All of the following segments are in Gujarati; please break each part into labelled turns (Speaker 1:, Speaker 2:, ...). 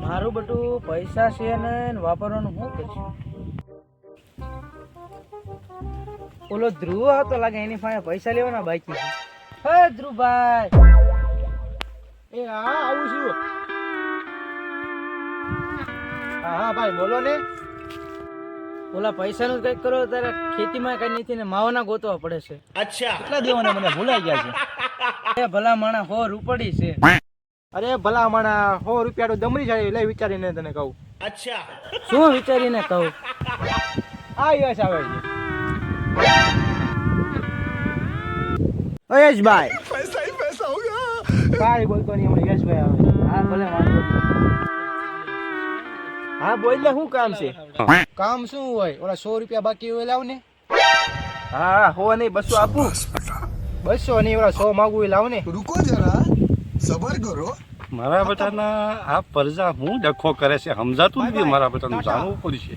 Speaker 1: મારું બધું પૈસા છે ને વાપરવાનું શું કરશું? ઓલો ધ્રુવ હતો લાગે એની પાસે પૈસા લેવાના બાકી છે. હે ધ્રુવભાઈ.
Speaker 2: એ હા આવું છું. હા ભાઈ બોલો ને.
Speaker 1: ઓલા પૈસાનું કંઈક કરો તારે ખેતીમાં કઈ નથી ને માવાના ગોતવા પડે છે.
Speaker 2: અચ્છા કેટલા દેવાના મને ભૂલાઈ ગયા છે.
Speaker 1: એ ભલા માણા 100 રૂપડી છે.
Speaker 2: અરે ભલા માણા 100 રૂપિયા તો દમરી જાય લે વિચારીને તને કહું. અચ્છા
Speaker 1: શું વિચારીને કહું?
Speaker 2: આ યશ આવે છે. યશભાઈ પૈસા હી પૈસા હો ગયા. કાઈ બોલતો નહીં હમણાં યશભાઈ આવે.
Speaker 1: હા ભલે વાંધો નહીં.
Speaker 2: હા બોલ લે શું કામ છે? કામ શું હોય? ઓલા 100 રૂપિયા બાકી હોય લાવ ને. હા હો નહીં 200 આપું. 200 નહીં ઓલા 100 માંગુ હોય લાવ ને.
Speaker 3: रुको जरा सबर करो.
Speaker 4: મારા બેટાના આ પરજા હું ડખો કરે છે સમજાતું નથી. મારા બેટાનું જાણવું પડશે.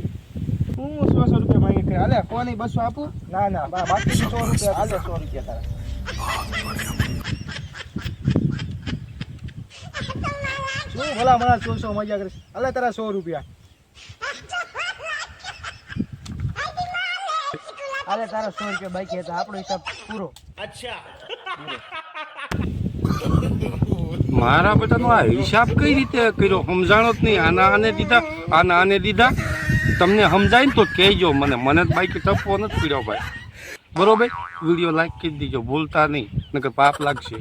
Speaker 2: હું 100 રૂપિયા માંગી કે હાલે હો નહીં 200 આપું. ના ના બાકી 100 રૂપિયા હાલે 100 રૂપિયા તારા. શું ભલા મને 100 મજા કરે હાલે તારા 100 રૂપિયા.
Speaker 1: હાલે તારા 100 રૂપિયા બાકી હતા આપણો હિસાબ પૂરો.
Speaker 4: મારા બેટાનો આ હિસાબ કઈ રીતે કર્યો સમજાણો જ નહીં. આના આને દીધા આના આને દીધા. તમને સમજાય ને તો કહેજો મને. મને જ બાઈક ટપવો નથી પીડ્યો ભાઈ. બરોબર વિડીયો લાઈક કરી દીજો ભૂલતા નહીં નકર પાપ લાગશે.